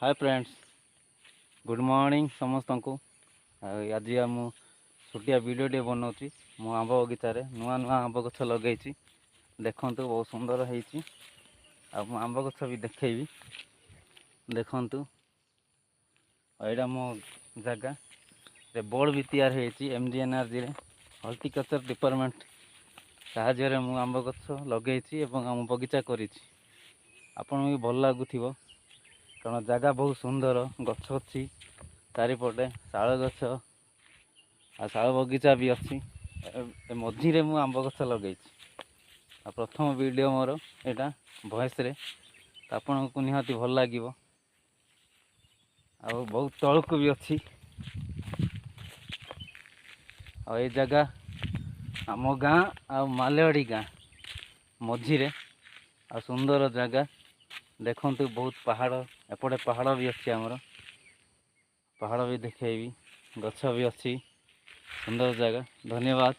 Hi friends, good morning समस्त को। आज मु छोटिया वीडियो बनाऊँ मो आंब बगीचार नुआ नुआ आंब गछ लगे देखु बहुत सुंदर होती आंब गछ भी देखी देखु यहाँ मो जगह बोर्ड भी तैयार होती MGNRG हॉर्टिकल्चर डिपार्टमेंट साहाय्य मु आंब गछ लगे आम बगीचा कर भी भल लगुव कारण जगह बहुत सुंदर गछ अच्छी चारिपटे शाल गछ आ शाल बगीचा भी अच्छी मझीरे मु आंब गछ लगे प्रथम वीडियो मोर यहाँ वॉइस रे आपन को निहाती भल लगे आ बहुत तलक भी अच्छी आ जगह आम गाँ आ मालेवाड़ी गाँ मझीरे आ सुंदर जगह देखु बहुत पहाड़ एपटे पहाड़ भी अच्छी आमर पहाड़ भी देखेबी गछ भी अच्छी सुंदर जगह। धन्यवाद।